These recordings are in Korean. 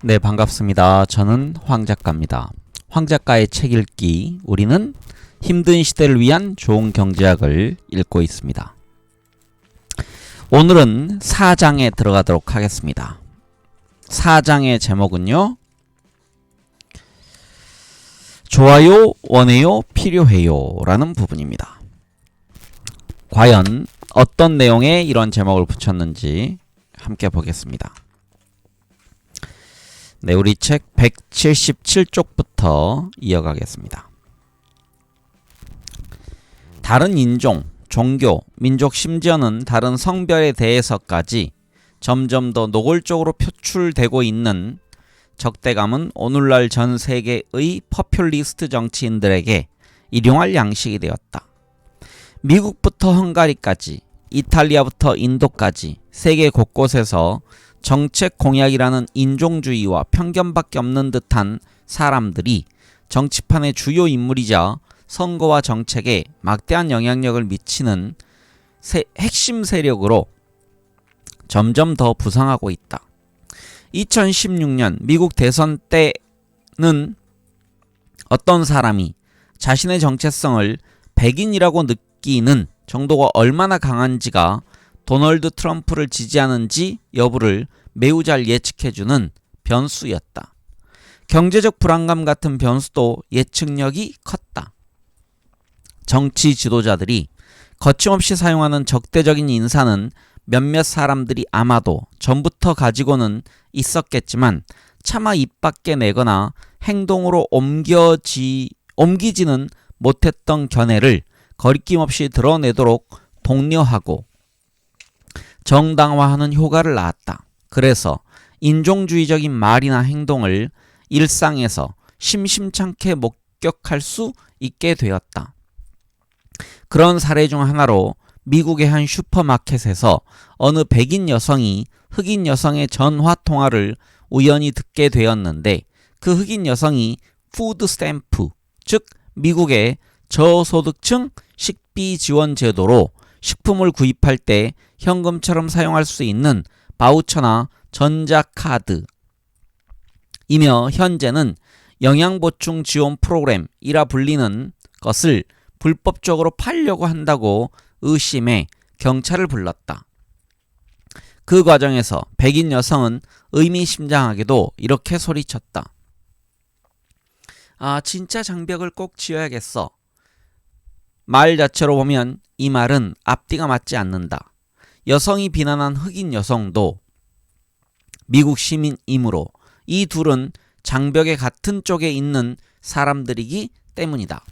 네, 반갑습니다. 저는 황 작가입니다. 황 작가의 책 읽기, 우리는 힘든 시대를 위한 좋은 경제학을 읽고 있습니다. 오늘은 4장에 들어가도록 하겠습니다. 4장의 제목은요, 좋아요, 원해요, 필요해요 라는 부분입니다. 과연 어떤 내용에 이런 제목을 붙였는지 함께 보겠습니다. 네, 우리 책 177쪽부터 이어가겠습니다. 다른 인종, 종교, 민족, 심지어는 다른 성별에 대해서까지 점점 더 노골적으로 표출되고 있는 적대감은 오늘날 전 세계의 포퓰리스트 정치인들에게 일용할 양식이 되었다. 미국부터 헝가리까지, 이탈리아부터 인도까지 세계 곳곳에서 정책 공약이라는 인종주의와 편견밖에 없는 듯한 사람들이 정치판의 주요 인물이자 선거와 정책에 막대한 영향력을 미치는 핵심 세력으로 점점 더 부상하고 있다. 2016년 미국 대선 때는 어떤 사람이 자신의 정체성을 백인이라고 느끼는 정도가 얼마나 강한지가 도널드 트럼프를 지지하는지 여부를 매우 잘 예측해주는 변수였다. 경제적 불안감 같은 변수도 예측력이 컸다. 정치 지도자들이 거침없이 사용하는 적대적인 인사는 몇몇 사람들이 아마도 전부터 가지고는 있었겠지만 차마 입 밖에 내거나 행동으로 옮기지는 못했던 견해를 거리낌 없이 드러내도록 독려하고 정당화하는 효과를 낳았다. 그래서 인종주의적인 말이나 행동을 일상에서 심심찮게 목격할 수 있게 되었다. 그런 사례 중 하나로 미국의 한 슈퍼마켓에서 어느 백인 여성이 흑인 여성의 전화 통화를 우연히 듣게 되었는데, 그 흑인 여성이 푸드 스탬프, 즉 미국의 저소득층 식비 지원 제도로 식품을 구입할 때 현금처럼 사용할 수 있는 바우처나 전자카드이며 현재는 영양보충 지원 프로그램이라 불리는 것을 불법적으로 팔려고 한다고 의심해 경찰을 불렀다. 그 과정에서 백인 여성은 의미심장하게도 이렇게 소리쳤다. 아, 진짜 장벽을 꼭 지어야겠어. 말 자체로 보면 이 말은 앞뒤가 맞지 않는다. 여성이 비난한 흑인 여성도 미국 시민이므로 이 둘은 장벽의 같은 쪽에 있는 사람들이기 때문이다.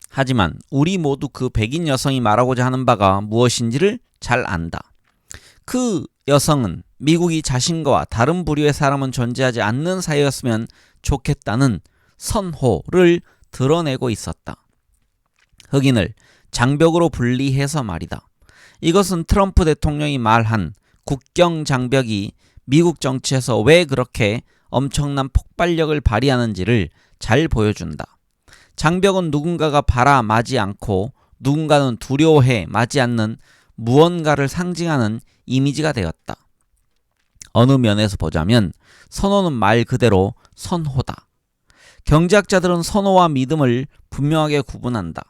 하지만 우리 모두 그 백인 여성이 말하고자 하는 바가 무엇인지를 잘 안다. 그 여성은 미국이 자신과 다른 부류의 사람은 존재하지 않는 사회였으면 좋겠다는 선호를 드러내고 있었다. 흑인을 장벽으로 분리해서 말이다. 이것은 트럼프 대통령이 말한 국경 장벽이 미국 정치에서 왜 그렇게 엄청난 폭발력을 발휘하는지를 잘 보여준다. 장벽은 누군가가 바라마지 않고 누군가는 두려워해 마지 않는 무언가를 상징하는 이미지가 되었다. 어느 면에서 보자면 선호는 말 그대로 선호다. 경제학자들은 선호와 믿음을 분명하게 구분한다.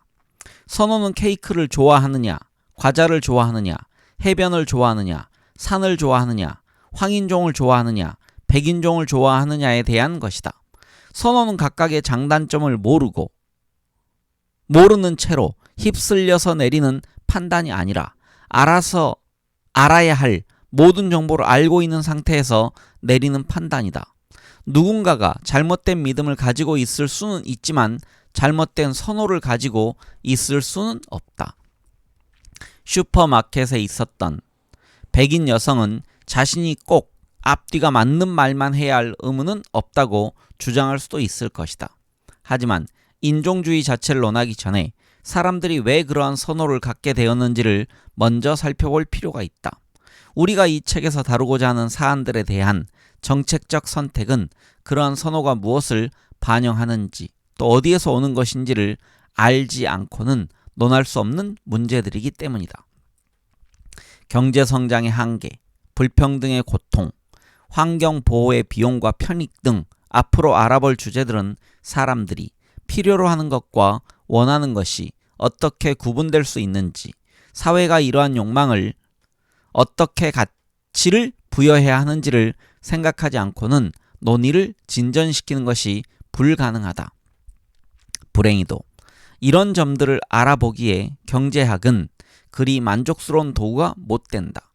선호는 케이크를 좋아하느냐, 과자를 좋아하느냐, 해변을 좋아하느냐, 산을 좋아하느냐, 황인종을 좋아하느냐, 백인종을 좋아하느냐에 대한 것이다. 선호는 각각의 장단점을 모르는 채로 휩쓸려서 내리는 판단이 아니라 알아야 할 모든 정보를 알고 있는 상태에서 내리는 판단이다. 누군가가 잘못된 믿음을 가지고 있을 수는 있지만 잘못된 선호를 가지고 있을 수는 없다. 슈퍼마켓에 있었던 백인 여성은 자신이 꼭 앞뒤가 맞는 말만 해야 할 의무는 없다고 주장할 수도 있을 것이다. 하지만 인종주의 자체를 논하기 전에 사람들이 왜 그러한 선호를 갖게 되었는지를 먼저 살펴볼 필요가 있다. 우리가 이 책에서 다루고자 하는 사안들에 대한 정책적 선택은 그러한 선호가 무엇을 반영하는지 또 어디에서 오는 것인지를 알지 않고는 논할 수 없는 문제들이기 때문이다. 경제성장의 한계, 불평등의 고통, 환경보호의 비용과 편익 등 앞으로 알아볼 주제들은 사람들이 필요로 하는 것과 원하는 것이 어떻게 구분될 수 있는지, 사회가 이러한 욕망을 어떻게 가치를 부여해야 하는지를 생각하지 않고는 논의를 진전시키는 것이 불가능하다. 불행히도 이런 점들을 알아보기에 경제학은 그리 만족스러운 도구가 못 된다.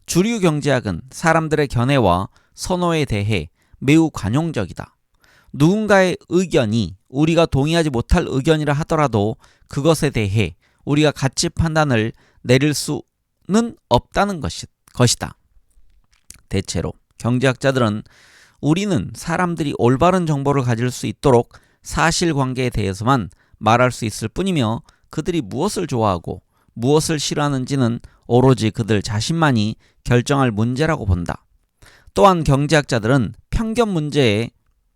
주류 경제학은 사람들의 견해와 선호에 대해 매우 관용적이다. 누군가의 의견이 우리가 동의하지 못할 의견이라 하더라도 그것에 대해 우리가 가치 판단을 내릴 수는 없다는 것이다. 대체로 경제학자들은 우리는 사람들이 올바른 정보를 가질 수 있도록 사실관계에 대해서만 말할 수 있을 뿐이며 그들이 무엇을 좋아하고 무엇을 싫어하는지는 오로지 그들 자신만이 결정할 문제라고 본다. 또한 경제학자들은 편견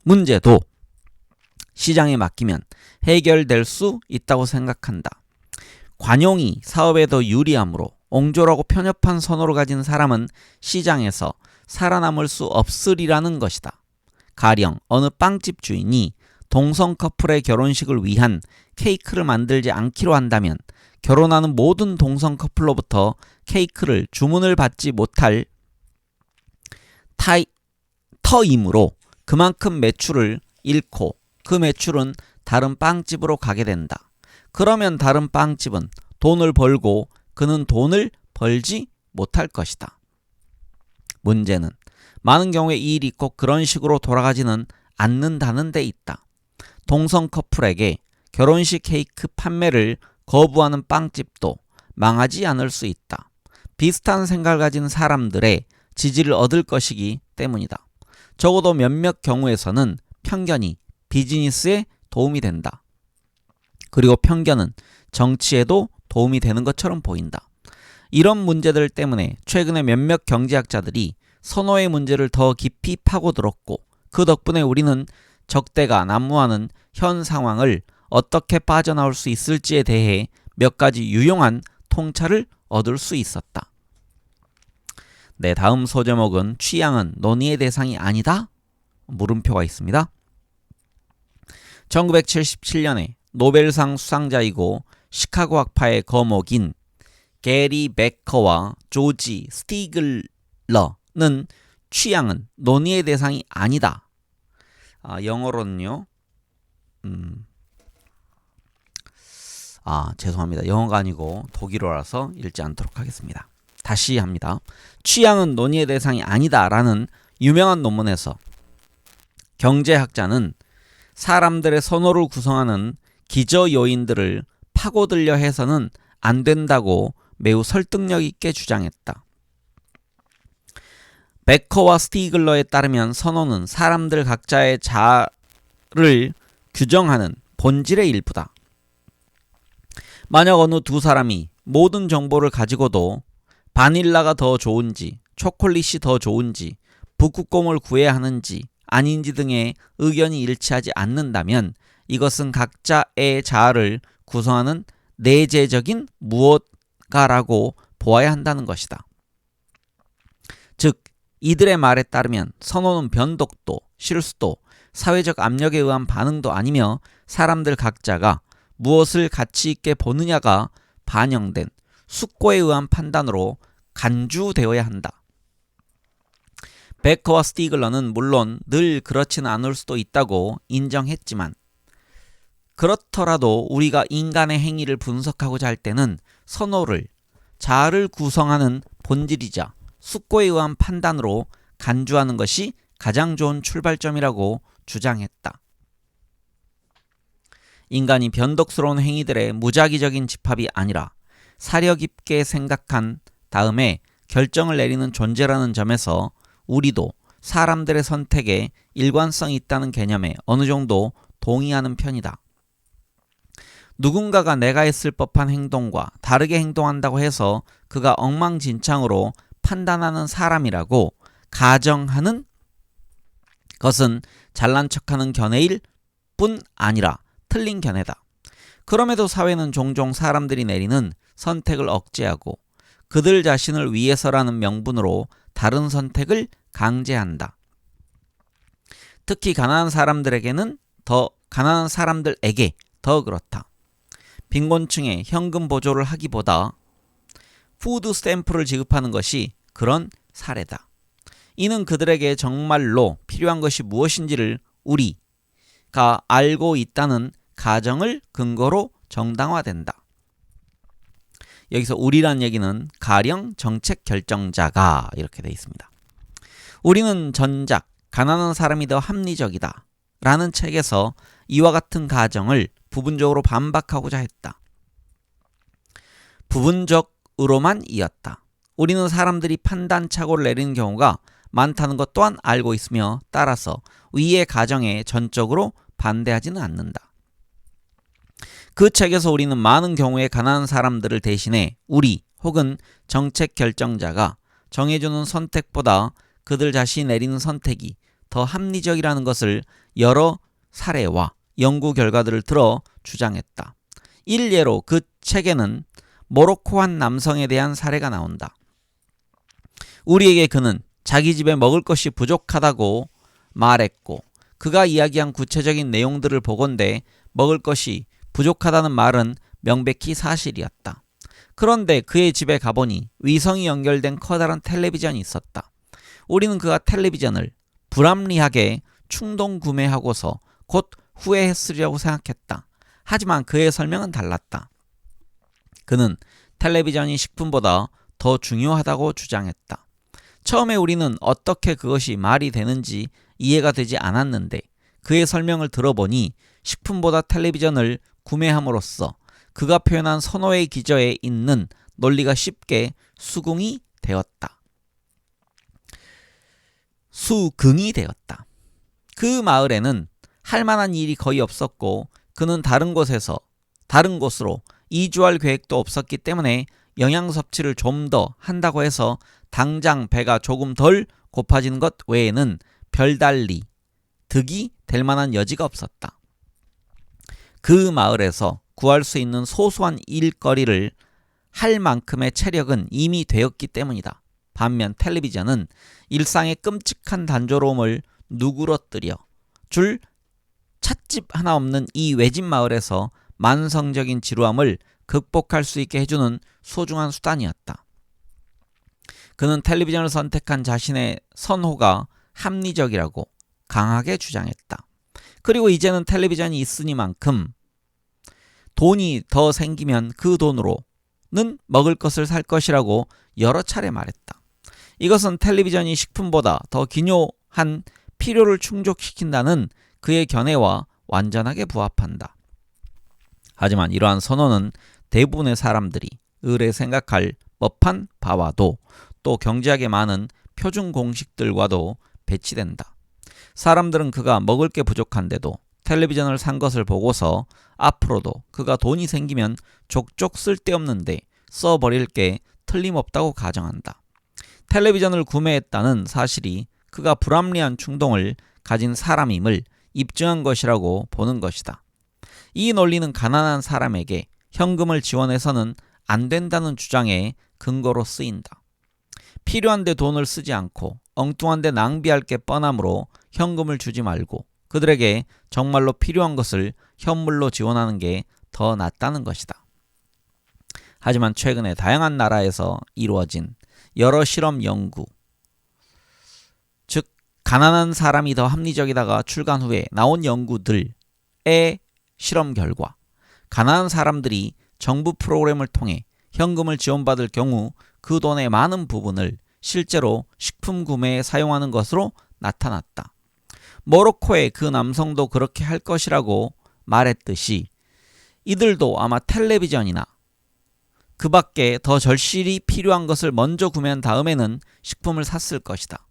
문제도 시장에 맡기면 해결될 수 있다고 생각한다. 관용이 사업에 더 유리하므로 옹졸하고 편협한 선호를 가진 사람은 시장에서 살아남을 수 없으리라는 것이다. 가령 어느 빵집 주인이 동성 커플의 결혼식을 위한 케이크를 만들지 않기로 한다면 결혼하는 모든 동성 커플로부터 케이크를 주문을 받지 못할 터이므로 그만큼 매출을 잃고 그 매출은 다른 빵집으로 가게 된다. 그러면 다른 빵집은 돈을 벌고 그는 돈을 벌지 못할 것이다. 문제는 많은 경우에 이 일이 꼭 그런 식으로 돌아가지는 않는다는 데 있다. 동성 커플에게 결혼식 케이크 판매를 거부하는 빵집도 망하지 않을 수 있다. 비슷한 생각을 가진 사람들의 지지를 얻을 것이기 때문이다. 적어도 몇몇 경우에서는 편견이 비즈니스에 도움이 된다. 그리고 편견은 정치에도 도움이 되는 것처럼 보인다. 이런 문제들 때문에 최근에 몇몇 경제학자들이 선호의 문제를 더 깊이 파고들었고 그 덕분에 우리는 적대가 난무하는 현 상황을 어떻게 빠져나올 수 있을지에 대해 몇 가지 유용한 통찰을 얻을 수 있었다. 네, 다음 소제목은 취향은 논의의 대상이 아니다? 물음표가 있습니다. 1977년에 노벨상 수상자이고 시카고 학파의 거목인 게리 베커와 조지 스티글러는 취향은 논의의 대상이 아니다. 영어로는요. 죄송합니다. 영어가 아니고 독일어라서 읽지 않도록 하겠습니다. 다시 합니다. 취향은 논의의 대상이 아니다 라는 유명한 논문에서 경제학자는 사람들의 선호를 구성하는 기저 요인들을 파고들려 해서는 안 된다고 매우 설득력 있게 주장했다. 베커와 스티글러에 따르면 선호는 사람들 각자의 자아를 규정하는 본질의 일부다. 만약 어느 두 사람이 모든 정보를 가지고도 바닐라가 더 좋은지, 초콜릿이 더 좋은지, 북극곰을 구해야 하는지 아닌지 등의 의견이 일치하지 않는다면 이것은 각자의 자아를 구성하는 내재적인 무엇가라고 보아야 한다는 것이다. 즉, 이들의 말에 따르면 선호는 변덕도, 실수도, 사회적 압력에 의한 반응도 아니며 사람들 각자가 무엇을 가치 있게 보느냐가 반영된 숙고에 의한 판단으로 간주되어야 한다. 베커와 스티글러는 물론 늘 그렇지는 않을 수도 있다고 인정했지만 그렇더라도 우리가 인간의 행위를 분석하고자 할 때는 선호를 자아를 구성하는 본질이자 숙고에 의한 판단으로 간주하는 것이 가장 좋은 출발점이라고 주장했다. 인간이 변덕스러운 행위들의 무작위적인 집합이 아니라 사려 깊게 생각한 다음에 결정을 내리는 존재라는 점에서 우리도 사람들의 선택에 일관성이 있다는 개념에 어느 정도 동의하는 편이다. 누군가가 내가 했을 법한 행동과 다르게 행동한다고 해서 그가 엉망진창으로 판단하는 사람이라고 가정하는 것은 잘난 척하는 견해일 뿐 아니라 틀린 견해다. 그럼에도 사회는 종종 사람들이 내리는 선택을 억제하고 그들 자신을 위해서라는 명분으로 다른 선택을 강제한다. 특히 가난한 사람들에게 더 그렇다. 빈곤층에 현금 보조를 하기보다 푸드 스탬프를 지급하는 것이 그런 사례다. 이는 그들에게 정말로 필요한 것이 무엇인지를 우리가 알고 있다는 가정을 근거로 정당화된다. 여기서 우리란 얘기는 가령 정책 결정자가 이렇게 되어 있습니다. 우리는 전작 가난한 사람이 더 합리적이다 라는 책에서 이와 같은 가정을 부분적으로 반박하고자 했다. 부분적으로만 이었다. 우리는 사람들이 판단착오를 내리는 경우가 많다는 것 또한 알고 있으며 따라서 위의 가정에 전적으로 반대하지는 않는다. 그 책에서 우리는 많은 경우에 가난한 사람들을 대신해 우리 혹은 정책 결정자가 정해주는 선택보다 그들 자신이 내리는 선택이 더 합리적이라는 것을 여러 사례와 연구 결과들을 들어 주장했다. 일례로 그 책에는 모로코 한 남성에 대한 사례가 나온다. 우리에게 그는 자기 집에 먹을 것이 부족하다고 말했고 그가 이야기한 구체적인 내용들을 보건대 먹을 것이 부족하다는 말은 명백히 사실이었다. 그런데 그의 집에 가보니 위성이 연결된 커다란 텔레비전이 있었다. 우리는 그가 텔레비전을 불합리하게 충동 구매하고서 곧 후회했으리라고 생각했다. 하지만 그의 설명은 달랐다. 그는 텔레비전이 식품보다 더 중요하다고 주장했다. 처음에 우리는 어떻게 그것이 말이 되는지 이해가 되지 않았는데 그의 설명을 들어보니 식품보다 텔레비전을 구매함으로써 그가 표현한 선호의 기저에 있는 논리가 쉽게 수긍이 되었다. 그 마을에는 할 만한 일이 거의 없었고 그는 다른 곳으로 이주할 계획도 없었기 때문에 영양 섭취를 좀 더 한다고 해서 당장 배가 조금 덜 고파지는 것 외에는 별달리 득이 될 만한 여지가 없었다. 그 마을에서 구할 수 있는 소소한 일거리를 할 만큼의 체력은 이미 되었기 때문이다. 반면 텔레비전은 일상의 끔찍한 단조로움을 누그러뜨려 줄 찻집 하나 없는 이 외진 마을에서 만성적인 지루함을 극복할 수 있게 해주는 소중한 수단이었다. 그는 텔레비전을 선택한 자신의 선호가 합리적이라고 강하게 주장했다. 그리고 이제는 텔레비전이 있으니만큼 돈이 더 생기면 그 돈으로는 먹을 것을 살 것이라고 여러 차례 말했다. 이것은 텔레비전이 식품보다 더 기묘한 필요를 충족시킨다는 그의 견해와 완전하게 부합한다. 하지만 이러한 선언은 대부분의 사람들이 의뢰 생각할 법한 바와도 또 경제학의 많은 표준 공식들과도 배치된다. 사람들은 그가 먹을 게 부족한데도 텔레비전을 산 것을 보고서 앞으로도 그가 돈이 생기면 족족 쓸데없는데 써버릴 게 틀림없다고 가정한다. 텔레비전을 구매했다는 사실이 그가 불합리한 충동을 가진 사람임을 입증한 것이라고 보는 것이다. 이 논리는 가난한 사람에게 현금을 지원해서는 안 된다는 주장의 근거로 쓰인다. 필요한데 돈을 쓰지 않고 엉뚱한데 낭비할 게 뻔하므로 현금을 주지 말고 그들에게 정말로 필요한 것을 현물로 지원하는 게 더 낫다는 것이다. 하지만 최근에 다양한 나라에서 이루어진 여러 실험 연구, 즉 가난한 사람이 더 합리적이다가 출간 후에 나온 연구들의 실험 결과 가난한 사람들이 정부 프로그램을 통해 현금을 지원받을 경우 그 돈의 많은 부분을 실제로 식품 구매에 사용하는 것으로 나타났다. 모로코의 그 남성도 그렇게 할 것이라고 말했듯이 이들도 아마 텔레비전이나 그 밖에 더 절실히 필요한 것을 먼저 구매한 다음에는 식품을 샀을 것이다.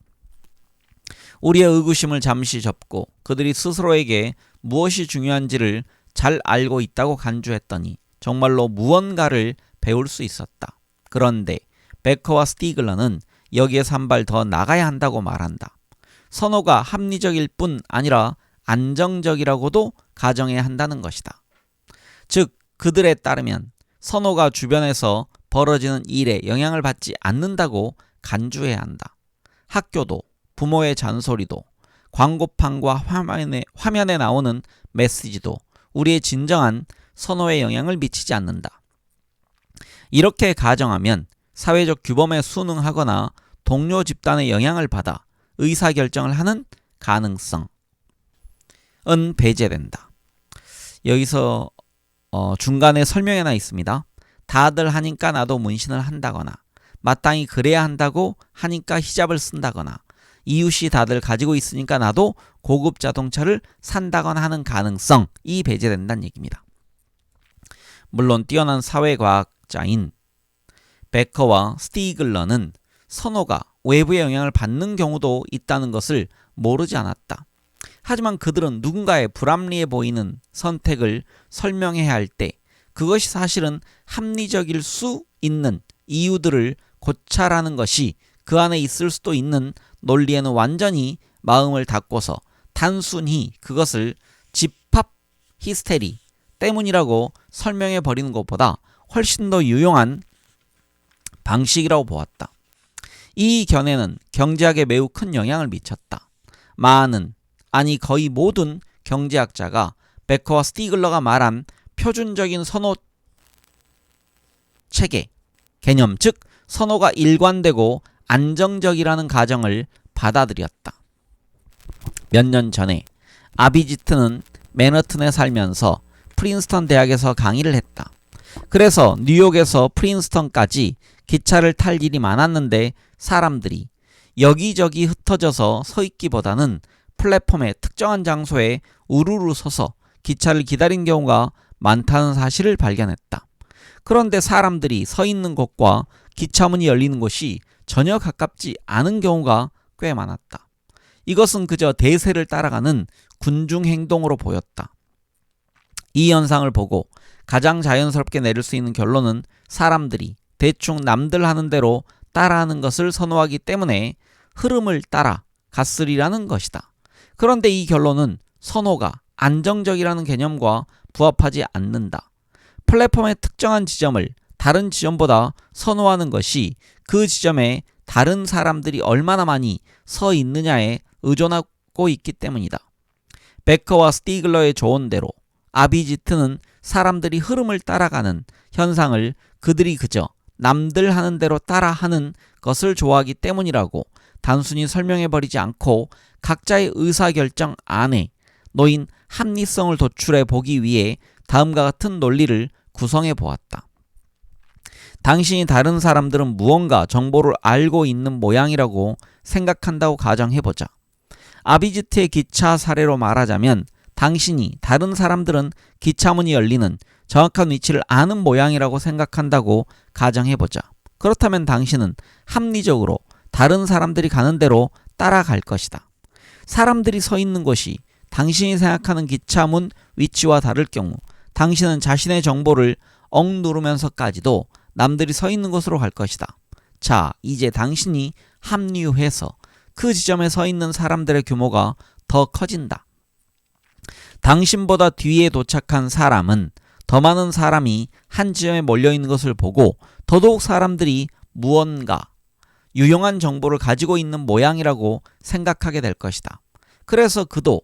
우리의 의구심을 잠시 접고 그들이 스스로에게 무엇이 중요한지를 잘 알고 있다고 간주했더니 정말로 무언가를 배울 수 있었다. 그런데 베커와 스티글러는 여기에서 한 발 더 나가야 한다고 말한다. 선호가 합리적일 뿐 아니라 안정적이라고도 가정해야 한다는 것이다. 즉 그들에 따르면 선호가 주변에서 벌어지는 일에 영향을 받지 않는다고 간주해야 한다. 학교도, 부모의 잔소리도, 광고판과 화면에 나오는 메시지도 우리의 진정한 선호에 영향을 미치지 않는다. 이렇게 가정하면 사회적 규범에 순응하거나 동료 집단의 영향을 받아 의사결정을 하는 가능성은 배제된다. 여기서 중간에 설명이 하나 있습니다. 다들 하니까 나도 문신을 한다거나, 마땅히 그래야 한다고 하니까 히잡을 쓴다거나, 이웃이 다들 가지고 있으니까 나도 고급 자동차를 산다거나 하는 가능성이 배제된다는 얘기입니다. 물론 뛰어난 사회과학자인 베커와 스티글러는 선호가 외부의 영향을 받는 경우도 있다는 것을 모르지 않았다. 하지만 그들은 누군가의 불합리해 보이는 선택을 설명해야 할 때 그것이 사실은 합리적일 수 있는 이유들을 고찰하는 것이 그 안에 있을 수도 있는 논리에는 완전히 마음을 닫고서 단순히 그것을 집합 히스테리 때문이라고 설명해 버리는 것보다 훨씬 더 유용한 방식이라고 보았다. 이 견해는 경제학에 매우 큰 영향을 미쳤다. 많은, 아니 거의 모든 경제학자가 베커와 스티글러가 말한 표준적인 선호 체계, 개념, 즉 선호가 일관되고 안정적이라는 가정을 받아들였다. 몇 년 전에 아비지트는 맨하튼에 살면서 프린스턴 대학에서 강의를 했다. 그래서 뉴욕에서 프린스턴까지 기차를 탈 일이 많았는데 사람들이 여기저기 흩어져서 서 있기보다는 플랫폼의 특정한 장소에 우르르 서서 기차를 기다린 경우가 많다는 사실을 발견했다. 그런데 사람들이 서 있는 곳과 기차문이 열리는 곳이 전혀 가깝지 않은 경우가 꽤 많았다. 이것은 그저 대세를 따라가는 군중 행동으로 보였다. 이 현상을 보고 가장 자연스럽게 내릴 수 있는 결론은 사람들이 대충 남들 하는 대로 따라하는 것을 선호하기 때문에 흐름을 따라 갔으리라는 것이다. 그런데 이 결론은 선호가 안정적이라는 개념과 부합하지 않는다. 플랫폼의 특정한 지점을 다른 지점보다 선호하는 것이 그 지점에 다른 사람들이 얼마나 많이 서 있느냐에 의존하고 있기 때문이다. 베커와 스티글러의 조언대로 아비지트는 사람들이 흐름을 따라가는 현상을 그들이 그저 남들 하는 대로 따라하는 것을 좋아하기 때문이라고 단순히 설명해버리지 않고 각자의 의사결정 안에 놓인 합리성을 도출해 보기 위해 다음과 같은 논리를 구성해 보았다. 당신이 다른 사람들은 무언가 정보를 알고 있는 모양이라고 생각한다고 가정해보자. 아비지트의 기차 사례로 말하자면 당신이 다른 사람들은 기차문이 열리는 정확한 위치를 아는 모양이라고 생각한다고 가정해보자. 그렇다면 당신은 합리적으로 다른 사람들이 가는 대로 따라갈 것이다. 사람들이 서 있는 곳이 당신이 생각하는 기차문 위치와 다를 경우 당신은 자신의 정보를 억누르면서까지도 남들이 서 있는 곳으로 갈 것이다. 자, 이제 당신이 합리화해서 그 지점에 서 있는 사람들의 규모가 더 커진다. 당신보다 뒤에 도착한 사람은 더 많은 사람이 한 지점에 몰려있는 것을 보고 더더욱 사람들이 무언가 유용한 정보를 가지고 있는 모양이라고 생각하게 될 것이다. 그래서 그도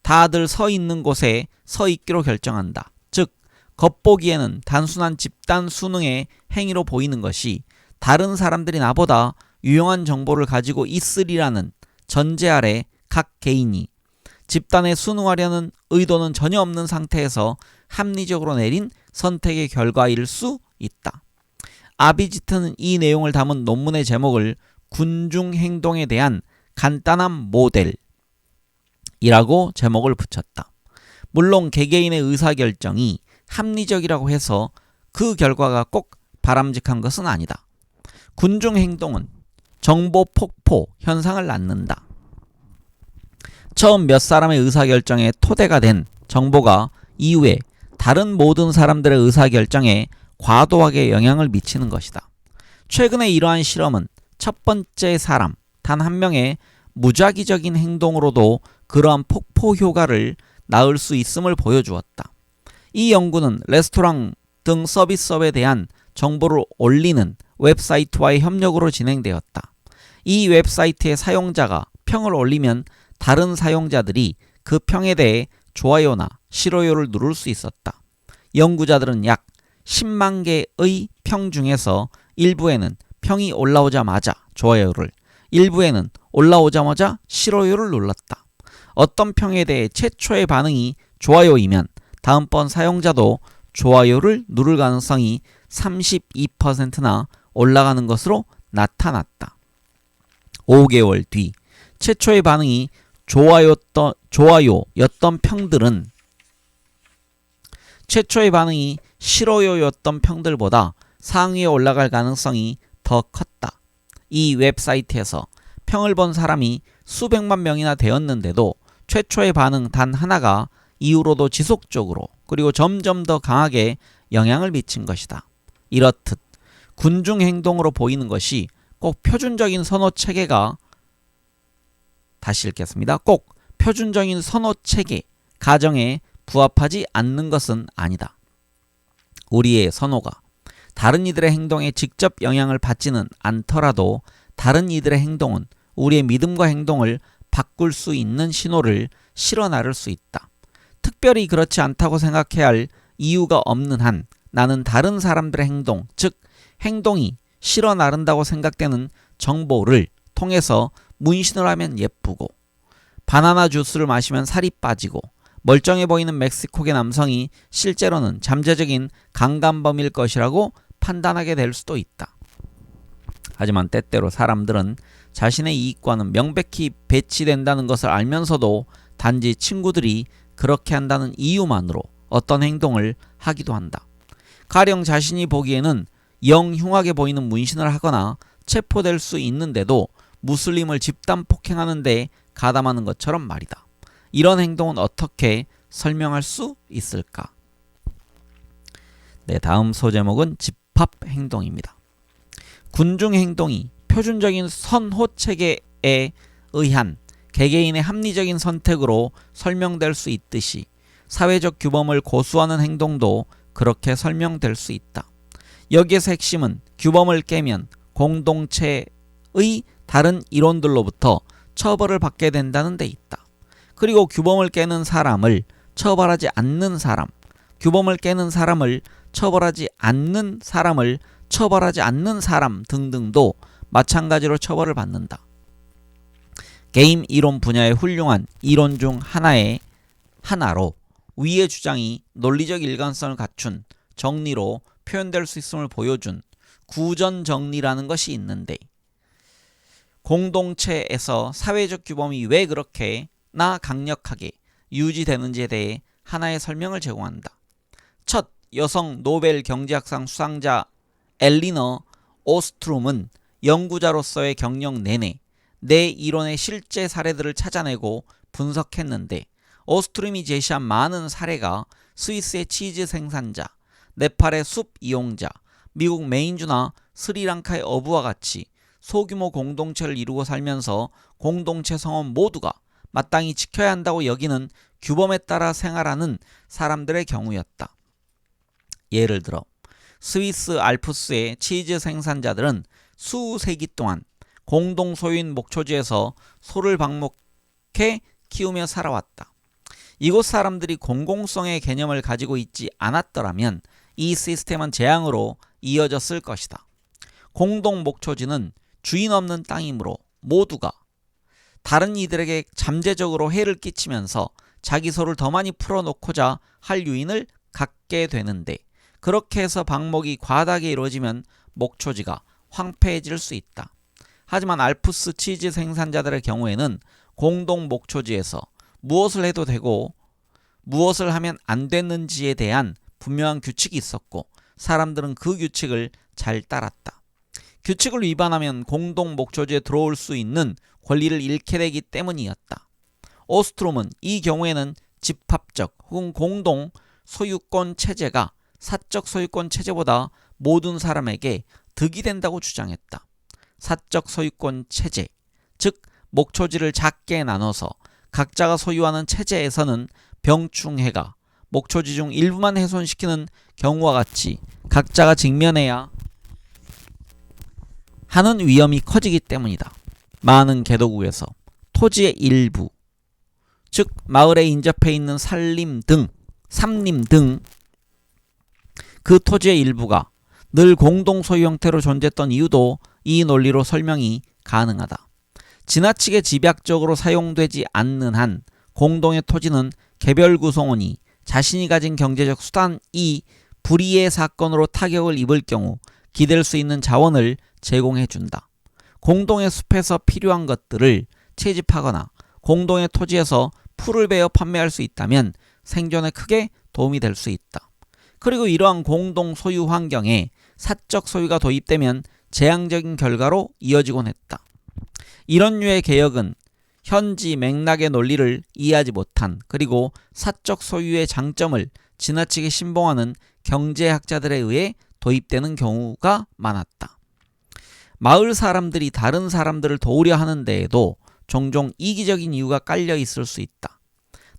다들 서 있는 곳에 서 있기로 결정한다. 즉, 겉보기에는 단순한 집단 수능의 행위로 보이는 것이 다른 사람들이 나보다 유용한 정보를 가지고 있으리라는 전제 아래 각 개인이 집단에 순응하려는 의도는 전혀 없는 상태에서 합리적으로 내린 선택의 결과일 수 있다. 아비지트는 이 내용을 담은 논문의 제목을 군중 행동에 대한 간단한 모델이라고 제목을 붙였다. 물론 개개인의 의사결정이 합리적이라고 해서 그 결과가 꼭 바람직한 것은 아니다. 군중 행동은 정보 폭포 현상을 낳는다. 처음 몇 사람의 의사결정에 토대가 된 정보가 이후에 다른 모든 사람들의 의사결정에 과도하게 영향을 미치는 것이다. 최근에 이러한 실험은 첫 번째 사람 단 한 명의 무작위적인 행동으로도 그러한 폭포 효과를 낳을 수 있음을 보여주었다. 이 연구는 레스토랑 등 서비스업에 대한 정보를 올리는 웹사이트와의 협력으로 진행되었다. 이 웹사이트의 사용자가 평을 올리면 다른 사용자들이 그 평에 대해 좋아요나 싫어요를 누를 수 있었다. 연구자들은 약 10만 개의 평 중에서 일부에는 평이 올라오자마자 좋아요를, 일부에는 올라오자마자 싫어요를 눌렀다. 어떤 평에 대해 최초의 반응이 좋아요이면 다음번 사용자도 좋아요를 누를 가능성이 32%나 올라가는 것으로 나타났다. 5개월 뒤 최초의 반응이 좋아요였던 평들은 최초의 반응이 싫어요였던 평들보다 상위에 올라갈 가능성이 더 컸다. 이 웹사이트에서 평을 본 사람이 수백만 명이나 되었는데도 최초의 반응 단 하나가 이후로도 지속적으로 그리고 점점 더 강하게 영향을 미친 것이다. 이렇듯 군중 행동으로 보이는 것이 꼭 표준적인 선호 체계가 다시 읽겠습니다. 꼭 표준적인 선호 체계, 가정에 부합하지 않는 것은 아니다. 우리의 선호가 다른 이들의 행동에 직접 영향을 받지는 않더라도 다른 이들의 행동은 우리의 믿음과 행동을 바꿀 수 있는 신호를 실어 나를 수 있다. 특별히 그렇지 않다고 생각해야 할 이유가 없는 한 나는 다른 사람들의 행동, 즉 행동이 실어 나른다고 생각되는 정보를 통해서 문신을 하면 예쁘고, 바나나 주스를 마시면 살이 빠지고, 멀쩡해 보이는 멕시코계 남성이 실제로는 잠재적인 강간범일 것이라고 판단하게 될 수도 있다. 하지만 때때로 사람들은 자신의 이익과는 명백히 배치된다는 것을 알면서도 단지 친구들이 그렇게 한다는 이유만으로 어떤 행동을 하기도 한다. 가령 자신이 보기에는 영 흉하게 보이는 문신을 하거나 체포될 수 있는데도 무슬림을 집단 폭행하는 데 가담하는 것처럼 말이다. 이런 행동은 어떻게 설명할 수 있을까? 네, 다음 소제목은 집합 행동입니다. 군중 행동이 표준적인 선호 체계에 의한 개개인의 합리적인 선택으로 설명될 수 있듯이 사회적 규범을 고수하는 행동도 그렇게 설명될 수 있다. 여기에서 핵심은 규범을 깨면 공동체의 다른 일원들로부터 처벌을 받게 된다는 데 있다. 그리고 규범을 깨는 사람을 처벌하지 않는 사람, 규범을 깨는 사람을 처벌하지 않는 사람을 처벌하지 않는 사람 등등도 마찬가지로 처벌을 받는다. 게임 이론 분야의 훌륭한 이론 중 하나로 위의 주장이 논리적 일관성을 갖춘 정리로 표현될 수 있음을 보여준 구전 정리라는 것이 있는데, 공동체에서 사회적 규범이 왜 그렇게나 강력하게 유지되는지에 대해 하나의 설명을 제공한다. 첫 여성 노벨 경제학상 수상자 엘리너 오스트룸은 연구자로서의 경력 내내 내 이론의 실제 사례들을 찾아내고 분석했는데, 오스트룸이 제시한 많은 사례가 스위스의 치즈 생산자, 네팔의 숲 이용자, 미국 메인주나 스리랑카의 어부와 같이 소규모 공동체를 이루고 살면서 공동체 성원 모두가 마땅히 지켜야 한다고 여기는 규범에 따라 생활하는 사람들의 경우였다. 예를 들어 스위스 알프스의 치즈 생산자들은 수세기 동안 공동 소유인 목초지에서 소를 방목해 키우며 살아왔다. 이곳 사람들이 공공성의 개념을 가지고 있지 않았더라면 이 시스템은 재앙으로 이어졌을 것이다. 공동 목초지는 주인 없는 땅이므로 모두가 다른 이들에게 잠재적으로 해를 끼치면서 자기 소를 더 많이 풀어놓고자 할 유인을 갖게 되는데, 그렇게 해서 방목이 과다하게 이루어지면 목초지가 황폐해질 수 있다. 하지만 알프스 치즈 생산자들의 경우에는 공동 목초지에서 무엇을 해도 되고 무엇을 하면 안 됐는지에 대한 분명한 규칙이 있었고, 사람들은 그 규칙을 잘 따랐다. 규칙을 위반하면 공동 목초지에 들어올 수 있는 권리를 잃게 되기 때문이었다. 오스트롬은 이 경우에는 집합적 혹은 공동 소유권 체제가 사적 소유권 체제보다 모든 사람에게 득이 된다고 주장했다. 사적 소유권 체제, 즉 목초지를 작게 나눠서 각자가 소유하는 체제에서는 병충해가 목초지 중 일부만 훼손시키는 경우와 같이 각자가 직면해야 하는 위험이 커지기 때문이다. 많은 개도국에서 토지의 일부, 즉 마을에 인접해 있는 산림 등 그 토지의 일부가 늘 공동 소유 형태로 존재했던 이유도 이 논리로 설명이 가능하다. 지나치게 집약적으로 사용되지 않는 한 공동의 토지는 개별 구성원이 자신이 가진 경제적 수단이 불의의 사건으로 타격을 입을 경우 기댈 수 있는 자원을 제공해준다. 공동의 숲에서 필요한 것들을 채집하거나 공동의 토지에서 풀을 베어 판매할 수 있다면 생존에 크게 도움이 될 수 있다. 그리고 이러한 공동 소유 환경에 사적 소유가 도입되면 재앙적인 결과로 이어지곤 했다. 이런 류의 개혁은 현지 맥락의 논리를 이해하지 못한, 그리고 사적 소유의 장점을 지나치게 신봉하는 경제학자들에 의해 도입되는 경우가 많았다. 마을 사람들이 다른 사람들을 도우려 하는 데에도 종종 이기적인 이유가 깔려 있을 수 있다.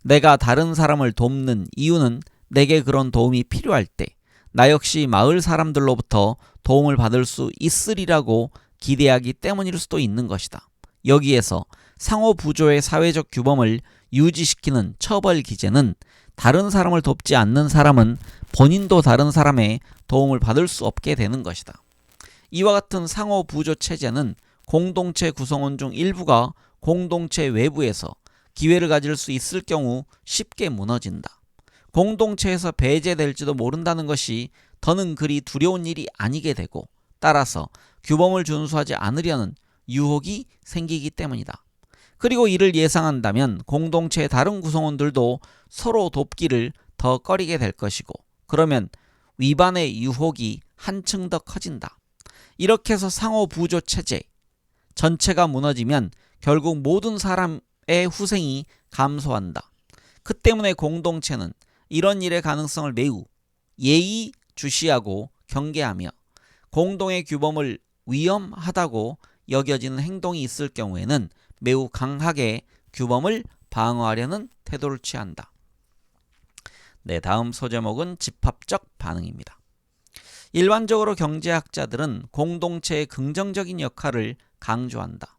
내가 다른 사람을 돕는 이유는 내게 그런 도움이 필요할 때 나 역시 마을 사람들로부터 도움을 받을 수 있으리라고 기대하기 때문일 수도 있는 것이다. 여기에서 상호부조의 사회적 규범을 유지시키는 처벌 기제는 다른 사람을 돕지 않는 사람은 본인도 다른 사람의 도움을 받을 수 없게 되는 것이다. 이와 같은 상호부조 체제는 공동체 구성원 중 일부가 공동체 외부에서 기회를 가질 수 있을 경우 쉽게 무너진다. 공동체에서 배제될지도 모른다는 것이 더는 그리 두려운 일이 아니게 되고, 따라서 규범을 준수하지 않으려는 유혹이 생기기 때문이다. 그리고 이를 예상한다면 공동체의 다른 구성원들도 서로 돕기를 더 꺼리게 될 것이고, 그러면 위반의 유혹이 한층 더 커진다. 이렇게 해서 상호부조 체제 전체가 무너지면 결국 모든 사람의 후생이 감소한다. 그 때문에 공동체는 이런 일의 가능성을 매우 예의주시하고 경계하며 공동의 규범을 위험하다고 여겨지는 행동이 있을 경우에는 매우 강하게 규범을 방어하려는 태도를 취한다. 네, 다음 소제목은 집합적 반응입니다. 일반적으로 경제학자들은 공동체의 긍정적인 역할을 강조한다.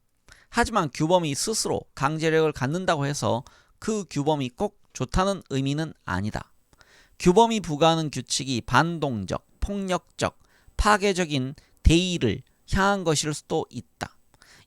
하지만 규범이 스스로 강제력을 갖는다고 해서 그 규범이 꼭 좋다는 의미는 아니다. 규범이 부과하는 규칙이 반동적, 폭력적, 파괴적인 대의를 향한 것일 수도 있다.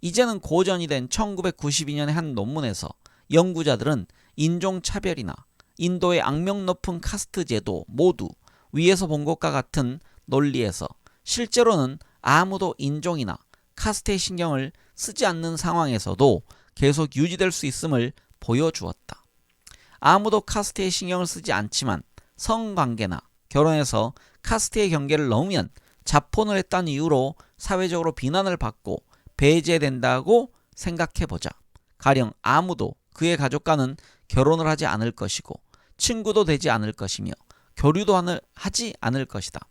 이제는 고전이 된 1992년의 한 논문에서 연구자들은 인종차별이나 인도의 악명 높은 카스트 제도 모두 위에서 본 것과 같은 논리에서 실제로는 아무도 인종이나 카스트의 신경을 쓰지 않는 상황에서도 계속 유지될 수 있음을 보여주었다. 아무도 카스트의 신경을 쓰지 않지만 성관계나 결혼에서 카스트의 경계를 넘으면 자폰을 했다는 이유로 사회적으로 비난을 받고 배제된다고 생각해보자. 가령 아무도 그의 가족과는 결혼을 하지 않을 것이고 친구도 되지 않을 것이며 교류도 하지 않을 것이다.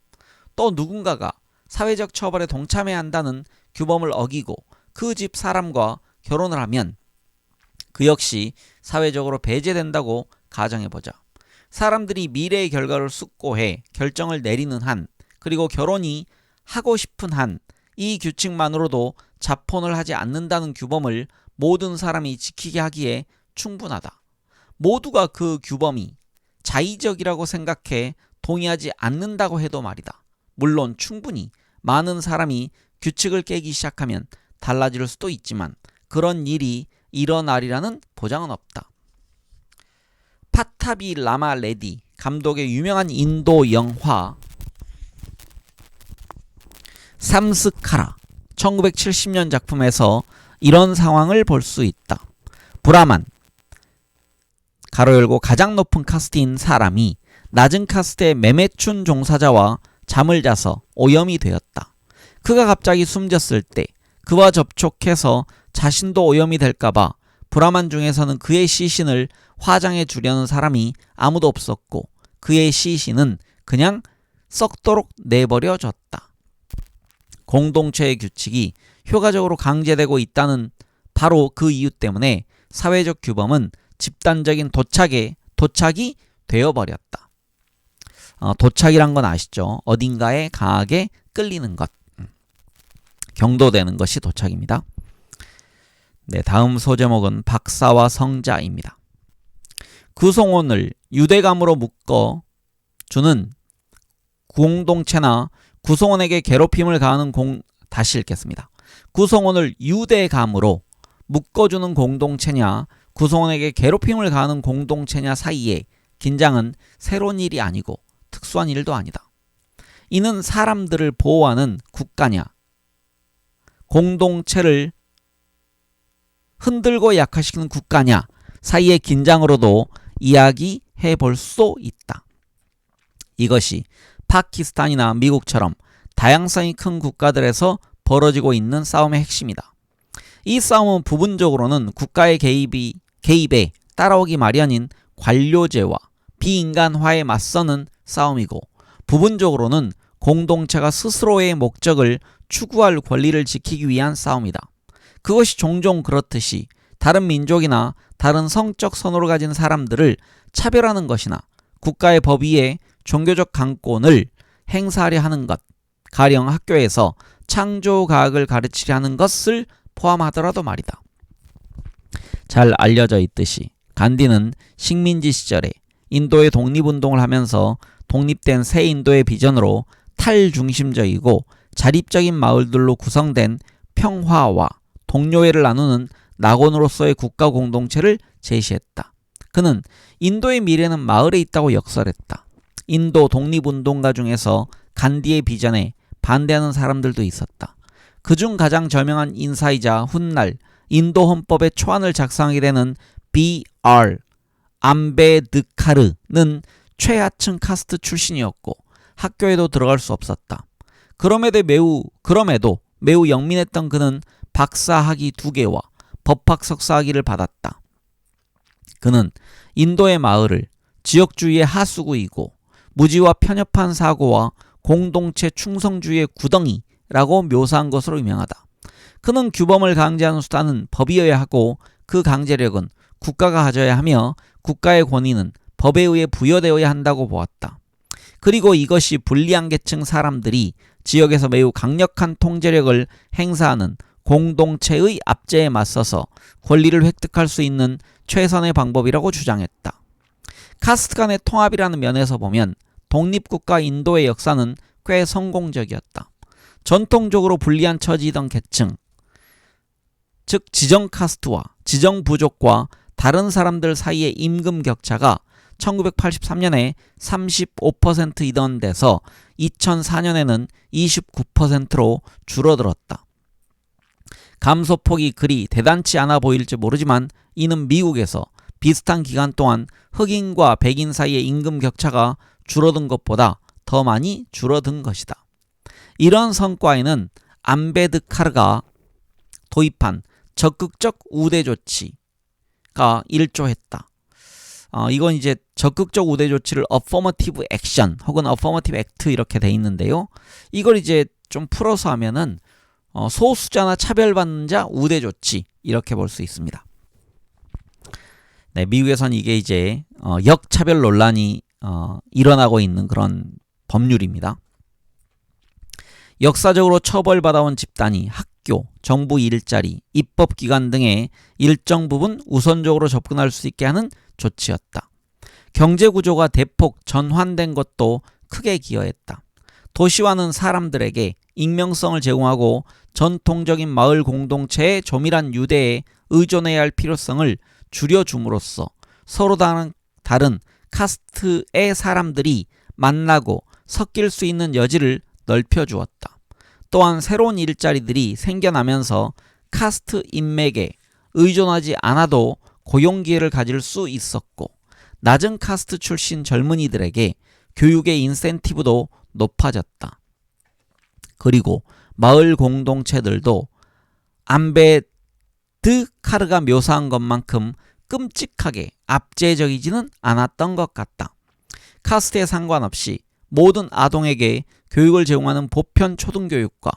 또 누군가가 사회적 처벌에 동참해야 한다는 규범을 어기고 그 집 사람과 결혼을 하면 그 역시 사회적으로 배제된다고 가정해보자. 사람들이 미래의 결과를 숙고해 결정을 내리는 한, 그리고 결혼이 하고 싶은 한, 이 규칙만으로도 자폰을 하지 않는다는 규범을 모든 사람이 지키게 하기에 충분하다. 모두가 그 규범이 자의적이라고 생각해 동의하지 않는다고 해도 말이다. 물론 충분히 많은 사람이 규칙을 깨기 시작하면 달라질 수도 있지만 그런 일이 일어나리라는 보장은 없다. 파타비 라마 레디 감독의 유명한 인도 영화 삼스카라 1970년 작품에서 이런 상황을 볼 수 있다. 브라만 가로 열고 가장 높은 카스트인 사람이 낮은 카스트의 매매춘 종사자와 잠을 자서 오염이 되었다. 그가 갑자기 숨졌을 때 그와 접촉해서 자신도 오염이 될까봐 브라만 중에서는 그의 시신을 화장해 주려는 사람이 아무도 없었고 그의 시신은 그냥 썩도록 내버려졌다. 공동체의 규칙이 효과적으로 강제되고 있다는 바로 그 이유 때문에 사회적 규범은 집단적인 도착이 되어버렸다. 도착이란 건 아시죠? 어딘가에 강하게 끌리는 것, 경도되는 것이 도착입니다. 네, 다음 소제목은 박사와 성자입니다. 구성원을 유대감으로 묶어주는 공동체나 구성원에게 괴롭힘을 가하는 다시 읽겠습니다. 구성원을 유대감으로 묶어주는 공동체냐 구성원에게 괴롭힘을 가하는 공동체냐 사이에 긴장은 새로운 일이 아니고 특수한 일도 아니다. 이는 사람들을 보호하는 국가냐 공동체를 흔들고 약화시키는 국가냐 사이의 긴장으로도 이야기해 볼 수 있다. 이것이 파키스탄이나 미국처럼 다양성이 큰 국가들에서 벌어지고 있는 싸움의 핵심이다. 이 싸움은 부분적으로는 국가의 개입에 따라오기 마련인 관료제와 비인간화에 맞서는 싸움이고 부분적으로는 공동체가 스스로의 목적을 추구할 권리를 지키기 위한 싸움이다. 그것이 종종 그렇듯이 다른 민족이나 다른 성적 선호를 가진 사람들을 차별하는 것이나 국가의 법 위에 종교적 강권을 행사하려 하는 것, 가령 학교에서 창조과학을 가르치려 하는 것을 포함하더라도 말이다. 잘 알려져 있듯이 간디는 식민지 시절에 인도의 독립운동을 하면서 독립된 새 인도의 비전으로 탈중심적이고 자립적인 마을들로 구성된 평화와 동료애를 나누는 낙원으로서의 국가 공동체를 제시했다. 그는 인도의 미래는 마을에 있다고 역설했다. 인도 독립운동가 중에서 간디의 비전에 반대하는 사람들도 있었다. 그중 가장 저명한 인사이자 훗날 인도 헌법의 초안을 작성하게 되는 B.R. 암베드카르는 최하층 카스트 출신이었고 학교에도 들어갈 수 없었다. 그럼에도 매우 영민했던 그는 박사학위 2개와 법학 석사학위를 받았다. 그는 인도의 마을을 지역주의의 하수구이고 무지와 편협한 사고와 공동체 충성주의의 구덩이라고 묘사한 것으로 유명하다. 그는 규범을 강제하는 수단은 법이어야 하고 그 강제력은 국가가 가져야 하며 국가의 권위는 법에 의해 부여되어야 한다고 보았다. 그리고 이것이 불리한 계층 사람들이 지역에서 매우 강력한 통제력을 행사하는 공동체의 압제에 맞서서 권리를 획득할 수 있는 최선의 방법이라고 주장했다. 카스트 간의 통합이라는 면에서 보면 독립국가 인도의 역사는 꽤 성공적이었다. 전통적으로 불리한 처지이던 계층, 즉 지정 카스트와 지정 부족과 다른 사람들 사이의 임금 격차가 1983년에 35%이던 데서 2004년에는 29%로 줄어들었다. 감소폭이 그리 대단치 않아 보일지 모르지만 이는 미국에서 비슷한 기간 동안 흑인과 백인 사이의 임금 격차가 줄어든 것보다 더 많이 줄어든 것이다. 이런 성과에는 암베드카르가 도입한 적극적 우대 조치가 일조했다. 이건 이제 적극적 우대 조치를 affirmative action 혹은 affirmative act 이렇게 돼 있는데요. 이걸 이제 좀 풀어서 하면은 소수자나 차별받는 자 우대 조치 이렇게 볼 수 있습니다. 네, 미국에선 이게 이제 역차별 논란이 일어나고 있는 그런 법률입니다. 역사적으로 처벌받아온 집단이 학교, 정부 일자리, 입법기관 등의 일정 부분 우선적으로 접근할 수 있게 하는 조치였다. 경제구조가 대폭 전환된 것도 크게 기여했다. 도시화는 사람들에게 익명성을 제공하고 전통적인 마을 공동체의 조밀한 유대에 의존해야 할 필요성을 줄여줌으로써 서로 다른 카스트의 사람들이 만나고 섞일 수 있는 여지를 넓혀주었다. 또한 새로운 일자리들이 생겨나면서 카스트 인맥에 의존하지 않아도 고용기회를 가질 수 있었고 낮은 카스트 출신 젊은이들에게 교육의 인센티브도 높아졌다. 그리고 마을 공동체들도 암베드카르가 묘사한 것만큼 끔찍하게 압제적이지는 않았던 것 같다. 카스트에 상관없이 모든 아동에게 교육을 제공하는 보편 초등교육과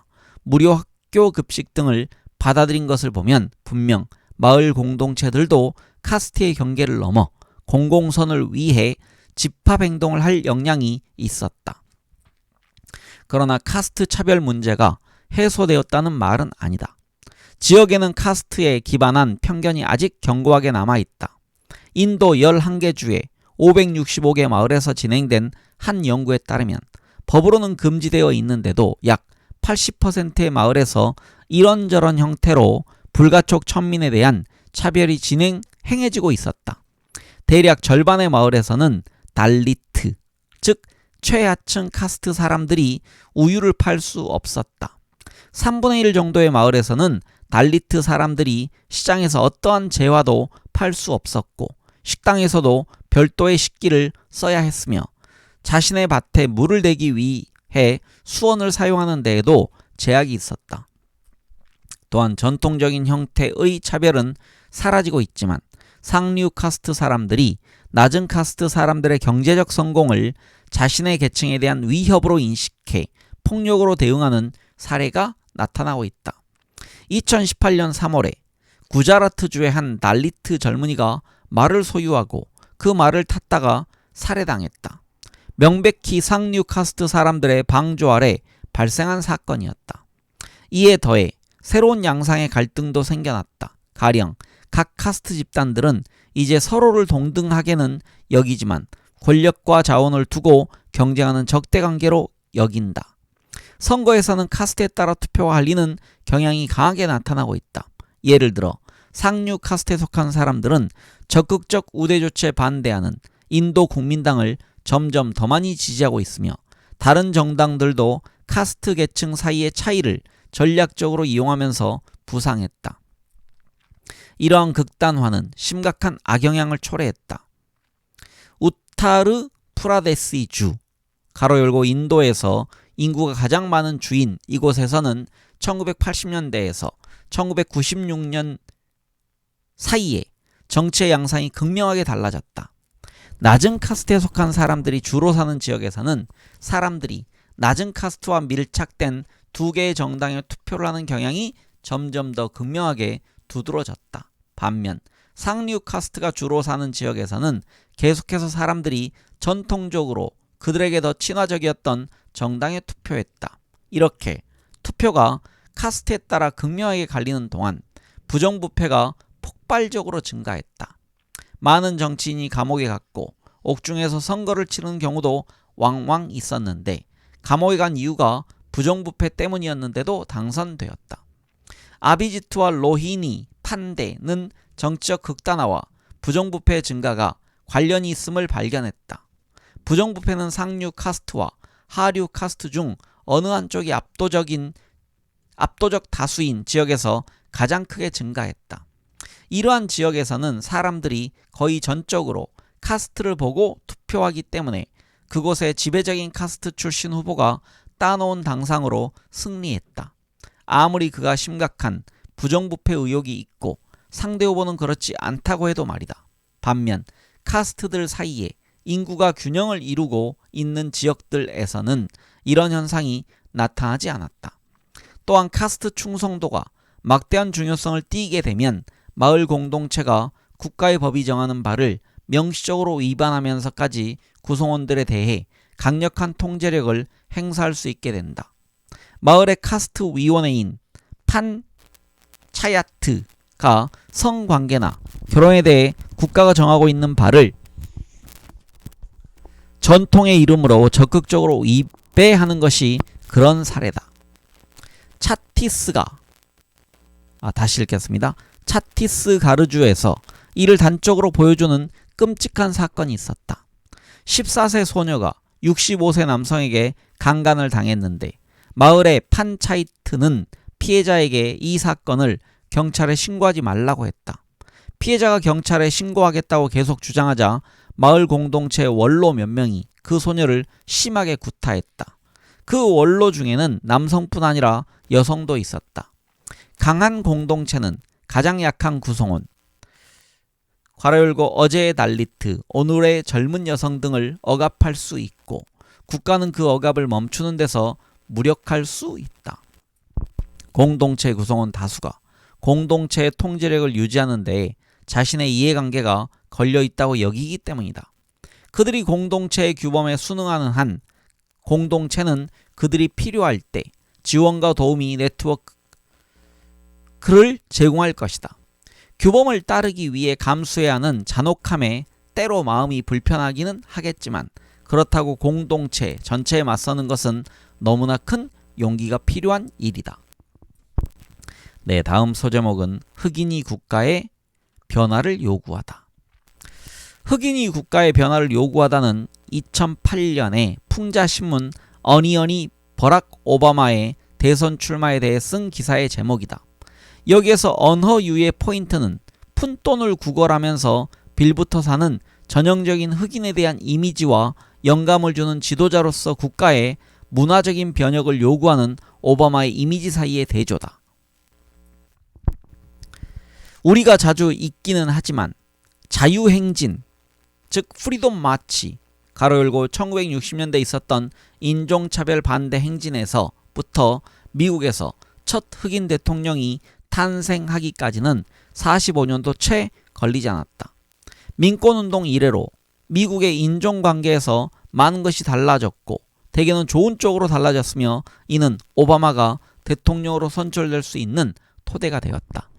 무료 학교 급식 등을 받아들인 것을 보면 분명 마을 공동체들도 카스트의 경계를 넘어 공공선을 위해 집합 행동을 할 역량이 있었다. 그러나 카스트 차별 문제가 해소되었다는 말은 아니다. 지역에는 카스트에 기반한 편견이 아직 견고하게 남아있다. 인도 11개 주의 565개 마을에서 진행된 한 연구에 따르면 법으로는 금지되어 있는데도 약 80%의 마을에서 이런저런 형태로 불가촉 천민에 대한 차별이 행해지고 있었다. 대략 절반의 마을에서는 달리트, 즉 최하층 카스트 사람들이 우유를 팔 수 없었다. 3분의 1 정도의 마을에서는 달리트 사람들이 시장에서 어떠한 재화도 팔 수 없었고 식당에서도 별도의 식기를 써야 했으며 자신의 밭에 물을 대기 위해 수원을 사용하는 데에도 제약이 있었다. 또한 전통적인 형태의 차별은 사라지고 있지만 상류 카스트 사람들이 낮은 카스트 사람들의 경제적 성공을 자신의 계층에 대한 위협으로 인식해 폭력으로 대응하는 사례가 나타나고 있다. 2018년 3월에 구자라트주의 한 달리트 젊은이가 말을 소유하고 그 말을 탔다가 살해당했다. 명백히 상류 카스트 사람들의 방조 아래 발생한 사건이었다. 이에 더해 새로운 양상의 갈등도 생겨났다. 가령 각 카스트 집단들은 이제 서로를 동등하게는 여기지만 권력과 자원을 두고 경쟁하는 적대관계로 여긴다. 선거에서는 카스트에 따라 투표가 갈리는 경향이 강하게 나타나고 있다. 예를 들어 상류 카스트에 속한 사람들은 적극적 우대 조치에 반대하는 인도 국민당을 점점 더 많이 지지하고 있으며 다른 정당들도 카스트 계층 사이의 차이를 전략적으로 이용하면서 부상했다. 이러한 극단화는 심각한 악영향을 초래했다. 우타르 프라데시 주 가로 열고 인도에서 인구가 가장 많은 주인 이곳에서는 1980년대에서 1996년 사이에 정치의 양상이 극명하게 달라졌다. 낮은 카스트에 속한 사람들이 주로 사는 지역에서는 사람들이 낮은 카스트와 밀착된 두 개의 정당에 투표를 하는 경향이 점점 더 극명하게 두드러졌다. 반면 상류 카스트가 주로 사는 지역에서는 계속해서 사람들이 전통적으로 그들에게 더 친화적이었던 정당에 투표했다. 이렇게 투표가 카스트에 따라 극명하게 갈리는 동안 부정부패가 폭발적으로 증가했다. 많은 정치인이 감옥에 갔고 옥중에서 선거를 치르는 경우도 왕왕 있었는데 감옥에 간 이유가 부정부패 때문이었는데도 당선되었다. 아비지트와 로히니, 판데는 정치적 극단화와 부정부패의 증가가 관련이 있음을 발견했다. 부정부패는 상류 카스트와 하류 카스트 중 어느 한쪽이 압도적 다수인 지역에서 가장 크게 증가했다. 이러한 지역에서는 사람들이 거의 전적으로 카스트를 보고 투표하기 때문에 그곳의 지배적인 카스트 출신 후보가 따놓은 당상으로 승리했다. 아무리 그가 심각한 부정부패 의혹이 있고 상대 후보는 그렇지 않다고 해도 말이다. 반면 카스트들 사이에 인구가 균형을 이루고 있는 지역들에서는 이런 현상이 나타나지 않았다. 또한 카스트 충성도가 막대한 중요성을 띠게 되면 마을 공동체가 국가의 법이 정하는 바를 명시적으로 위반하면서까지 구성원들에 대해 강력한 통제력을 행사할 수 있게 된다. 마을의 카스트 위원회인 판차야트가 성관계나 결혼에 대해 국가가 정하고 있는 바를 전통의 이름으로 적극적으로 위배하는 것이 그런 사례다. 다시 읽겠습니다. 차티스가르주에서 이를 단적으로 보여주는 끔찍한 사건이 있었다. 14세 소녀가 65세 남성에게 강간을 당했는데 마을의 판차이트는 피해자에게 이 사건을 경찰에 신고하지 말라고 했다. 피해자가 경찰에 신고하겠다고 계속 주장하자 마을 공동체 원로 몇 명이 그 소녀를 심하게 구타했다. 그 원로 중에는 남성뿐 아니라 여성도 있었다. 강한 공동체는 가장 약한 구성원, 괄호 열고 어제의 달리트, 오늘의 젊은 여성 등을 억압할 수 있고 국가는 그 억압을 멈추는 데서 무력할 수 있다. 공동체 구성원 다수가 공동체의 통제력을 유지하는 데에 자신의 이해관계가 걸려있다고 여기기 때문이다. 그들이 공동체의 규범에 순응하는 한 공동체는 그들이 필요할 때 지원과 도우미 네트워크를 제공할 것이다. 규범을 따르기 위해 감수해야 하는 잔혹함에 때로 마음이 불편하기는 하겠지만 그렇다고 공동체 전체에 맞서는 것은 너무나 큰 용기가 필요한 일이다. 네, 다음 소제목은 흑인이 국가의 변화를 요구하다. 흑인이 국가의 변화를 요구하다는 2008년에 풍자신문 어니언이 버락 오바마의 대선 출마에 대해 쓴 기사의 제목이다. 여기에서 언허유의 포인트는 푼돈을 구걸하면서 빌부터 사는 전형적인 흑인에 대한 이미지와 영감을 주는 지도자로서 국가의 문화적인 변혁을 요구하는 오바마의 이미지 사이의 대조다. 우리가 자주 읽기는 하지만 자유행진, 즉 프리덤 마치 가로 열고 1960년대에 있었던 인종차별 반대 행진에서부터 미국에서 첫 흑인 대통령이 탄생하기까지는 45년도 채 걸리지 않았다. 민권운동 이래로 미국의 인종관계에서 많은 것이 달라졌고 대개는 좋은 쪽으로 달라졌으며 이는 오바마가 대통령으로 선출될 수 있는 토대가 되었다.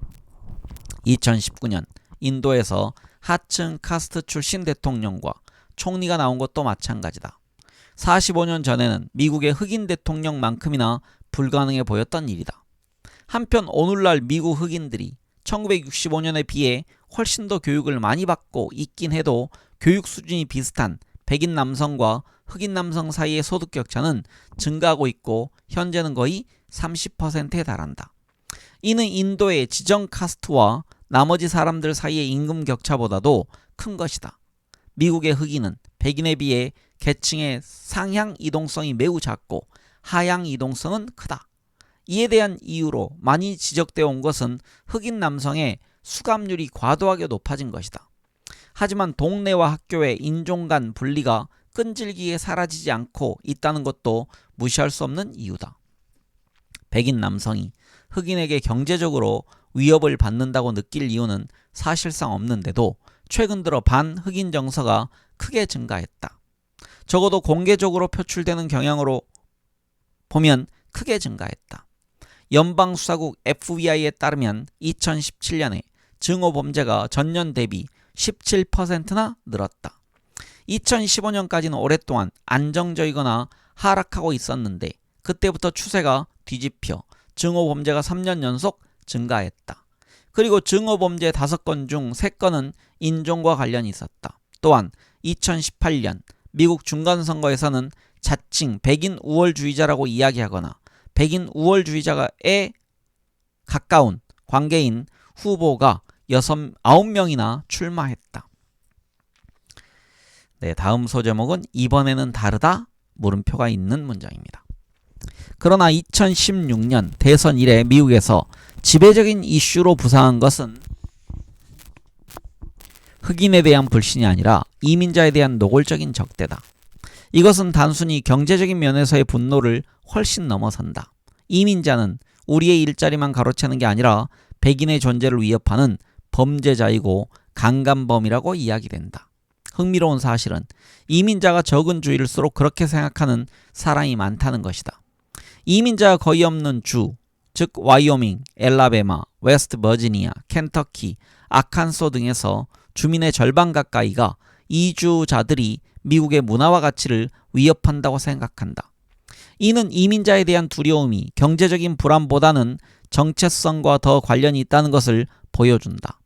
2019년 인도에서 하층 카스트 출신 대통령과 총리가 나온 것도 마찬가지다. 45년 전에는 미국의 흑인 대통령만큼이나 불가능해 보였던 일이다. 한편 오늘날 미국 흑인들이 1965년에 비해 훨씬 더 교육을 많이 받고 있긴 해도 교육 수준이 비슷한 백인 남성과 흑인 남성 사이의 소득 격차는 증가하고 있고 현재는 거의 30%에 달한다. 이는 인도의 지정 카스트와 나머지 사람들 사이의 임금 격차보다도 큰 것이다. 미국의 흑인은 백인에 비해 계층의 상향 이동성이 매우 작고 하향 이동성은 크다. 이에 대한 이유로 많이 지적되어 온 것은 흑인 남성의 수감률이 과도하게 높아진 것이다. 하지만 동네와 학교의 인종 간 분리가 끈질기게 사라지지 않고 있다는 것도 무시할 수 없는 이유다. 백인 남성이 흑인에게 경제적으로 위협을 받는다고 느낄 이유는 사실상 없는데도 최근 들어 반흑인 정서가 크게 증가했다. 적어도 공개적으로 표출되는 경향으로 보면 크게 증가했다. 연방수사국 FBI에 따르면 2017년에 증오범죄가 전년 대비 17%나 늘었다. 2015년까지는 오랫동안 안정적이거나 하락하고 있었는데 그때부터 추세가 뒤집혀 증오범죄가 3년 연속 증가했다. 그리고 증오범죄 5건 중 3건은 인종과 관련이 있었다. 또한 2018년 미국 중간선거에서는 자칭 백인 우월주의자라고 이야기하거나 백인 우월주의자에 가까운 관계인 후보가 9명이나 출마했다. 네, 다음 소제목은 이번에는 다르다? 물음표가 있는 문장입니다. 그러나 2016년 대선 이래 미국에서 지배적인 이슈로 부상한 것은 흑인에 대한 불신이 아니라 이민자에 대한 노골적인 적대다. 이것은 단순히 경제적인 면에서의 분노를 훨씬 넘어선다. 이민자는 우리의 일자리만 가로채는 게 아니라 백인의 존재를 위협하는 범죄자이고 강간범이라고 이야기된다. 흥미로운 사실은 이민자가 적은 주일수록 그렇게 생각하는 사람이 많다는 것이다. 이민자가 거의 없는 주, 즉 와이오밍, 엘라베마, 웨스트 버지니아, 켄터키, 아칸소 등에서 주민의 절반 가까이가 이주자들이 미국의 문화와 가치를 위협한다고 생각한다. 이는 이민자에 대한 두려움이 경제적인 불안보다는 정체성과 더 관련이 있다는 것을 보여준다.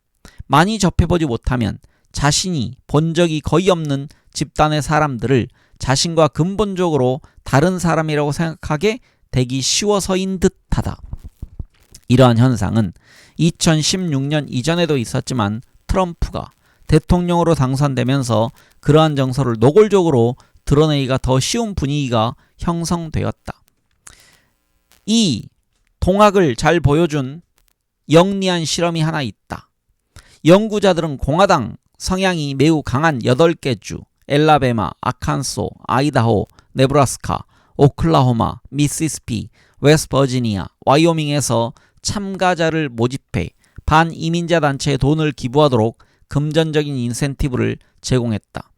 많이 접해보지 못하면 자신이 본 적이 거의 없는 집단의 사람들을 자신과 근본적으로 다른 사람이라고 생각하게 되기 쉬워서인 듯하다. 이러한 현상은 2016년 이전에도 있었지만 트럼프가 대통령으로 당선되면서 그러한 정서를 노골적으로 드러내기가 더 쉬운 분위기가 형성되었다. 이 동학을 잘 보여준 영리한 실험이 하나 있다. 연구자들은 공화당 성향이 매우 강한 8개 주, 엘라베마, 아칸소, 아이다호, 네브라스카, 오클라호마, 미시시피, 웨스트버지니아, 와이오밍에서 참가자를 모집해 반이민자 단체에 돈을 기부하도록 금전적인 인센티브를 제공했다.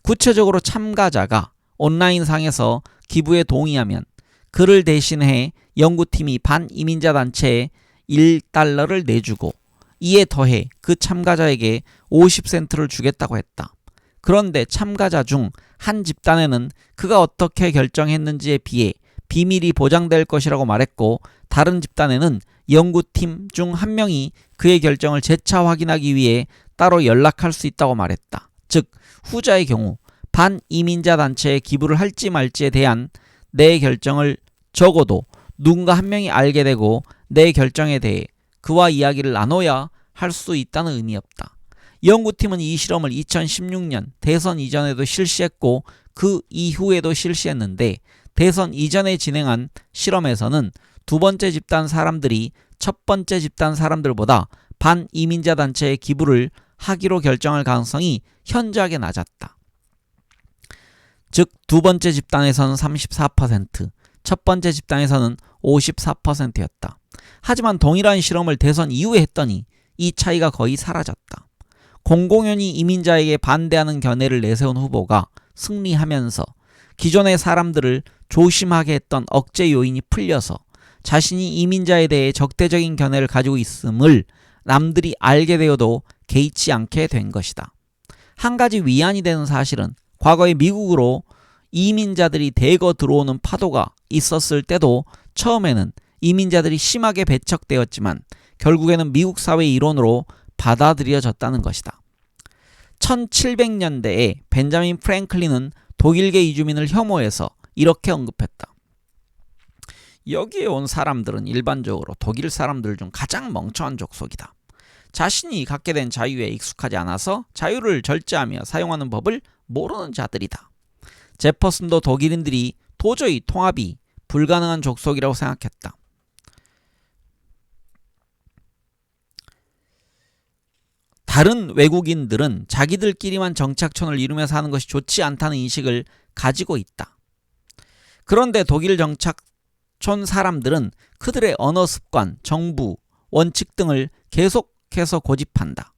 구체적으로 참가자가 온라인상에서 기부에 동의하면 그를 대신해 연구팀이 반이민자 단체에 1달러를 내주고 이에 더해 그 참가자에게 50센트를 주겠다고 했다. 그런데 참가자 중 한 집단에는 그가 어떻게 결정했는지에 비해 비밀이 보장될 것이라고 말했고, 다른 집단에는 연구팀 중 한 명이 그의 결정을 재차 확인하기 위해 따로 연락할 수 있다고 말했다. 즉 후자의 경우 반이민자 단체에 기부를 할지 말지에 대한 내 결정을 적어도 누군가 한 명이 알게 되고 내 결정에 대해 그와 이야기를 나눠야 할 수 있다는 의미였다. 연구팀은 이 실험을 2016년 대선 이전에도 실시했고 그 이후에도 실시했는데, 대선 이전에 진행한 실험에서는 두 번째 집단 사람들이 첫 번째 집단 사람들보다 반이민자 단체에 기부를 하기로 결정할 가능성이 현저하게 낮았다. 즉 두 번째 집단에서는 34%, 첫 번째 집단에서는 54%였다. 하지만 동일한 실험을 대선 이후에 했더니 이 차이가 거의 사라졌다. 공공연히 이민자에게 반대하는 견해를 내세운 후보가 승리하면서 기존의 사람들을 조심하게 했던 억제 요인이 풀려서 자신이 이민자에 대해 적대적인 견해를 가지고 있음을 남들이 알게 되어도 개의치 않게 된 것이다. 한 가지 위안이 되는 사실은 과거에 미국으로 이민자들이 대거 들어오는 파도가 있었을 때도 처음에는 이민자들이 심하게 배척되었지만 결국에는 미국 사회의 일원으로 받아들여졌다는 것이다. 1700년대에 벤자민 프랭클린은 독일계 이주민을 혐오해서 이렇게 언급했다. 여기에 온 사람들은 일반적으로 독일 사람들 중 가장 멍청한 족속이다. 자신이 갖게 된 자유에 익숙하지 않아서 자유를 절제하며 사용하는 법을 모르는 자들이다. 제퍼슨도 독일인들이 도저히 통합이 불가능한 족속이라고 생각했다. 다른 외국인들은 자기들끼리만 정착촌을 이루며 사는 것이 좋지 않다는 인식을 가지고 있다. 그런데 독일 정착촌 사람들은 그들의 언어 습관, 정부, 원칙 등을 계속해서 고집한다.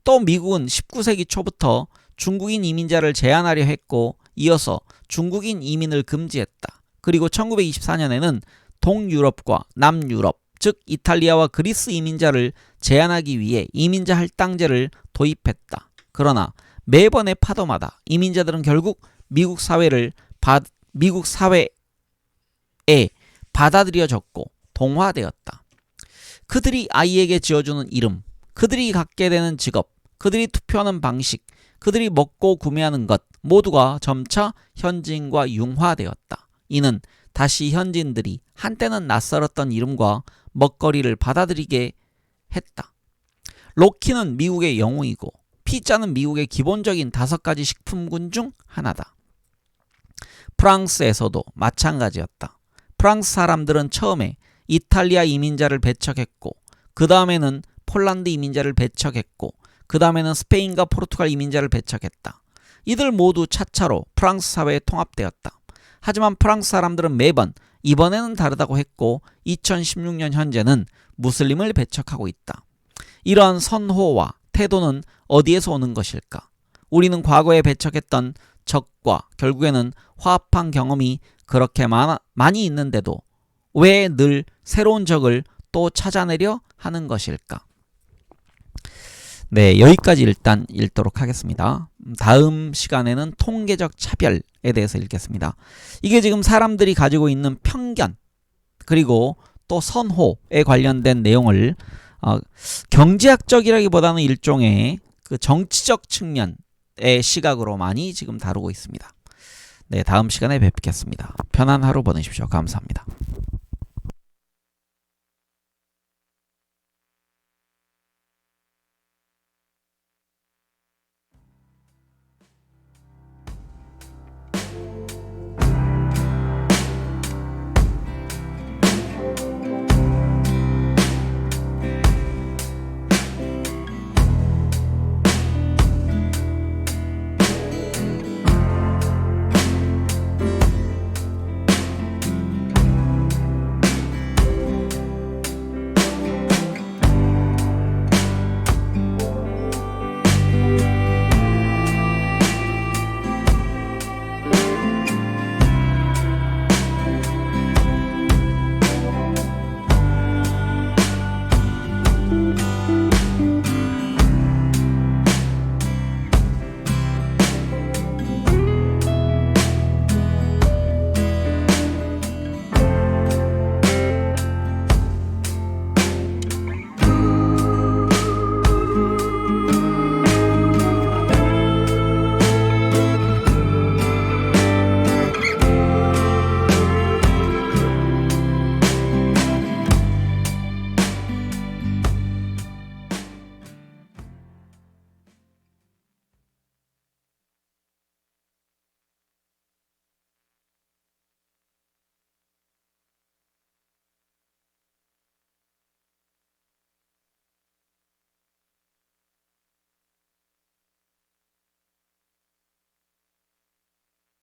또 미국은 19세기 초부터 중국인 이민자를 제한하려 했고 이어서 중국인 이민을 금지했다. 그리고 1924년에는 동유럽과 남유럽, 즉 이탈리아와 그리스 이민자를 제한하기 위해 이민자 할당제를 도입했다. 그러나 매번의 파도마다 이민자들은 결국 미국 사회에 받아들여졌고 동화되었다. 그들이 아이에게 지어주는 이름, 그들이 갖게 되는 직업, 그들이 투표하는 방식, 그들이 먹고 구매하는 것 모두가 점차 현지인과 융화되었다. 이는 다시 현지인들이 한때는 낯설었던 이름과 먹거리를 받아들이게 했다. 로키는 미국의 영웅이고 피자는 미국의 기본적인 5가지 식품군 중 하나다. 프랑스에서도 마찬가지였다. 프랑스 사람들은 처음에 이탈리아 이민자를 배척했고 그 다음에는 폴란드 이민자를 배척했고 그 다음에는 스페인과 포르투갈 이민자를 배척했다. 이들 모두 차차로 프랑스 사회에 통합되었다. 하지만 프랑스 사람들은 매번 이번에는 다르다고 했고 2016년 현재는 무슬림을 배척하고 있다. 이러한 선호와 태도는 어디에서 오는 것일까? 우리는 과거에 배척했던 적과 결국에는 화합한 경험이 그렇게 많이 있는데도 왜 늘 새로운 적을 또 찾아내려 하는 것일까? 네, 여기까지 일단 읽도록 하겠습니다. 다음 시간에는 통계적 차별에 대해서 읽겠습니다. 이게 지금 사람들이 가지고 있는 편견 그리고 또 선호에 관련된 내용을 경제학적이라기보다는 일종의 그 정치적 측면의 시각으로 많이 지금 다루고 있습니다. 네, 다음 시간에 뵙겠습니다. 편안한 하루 보내십시오. 감사합니다.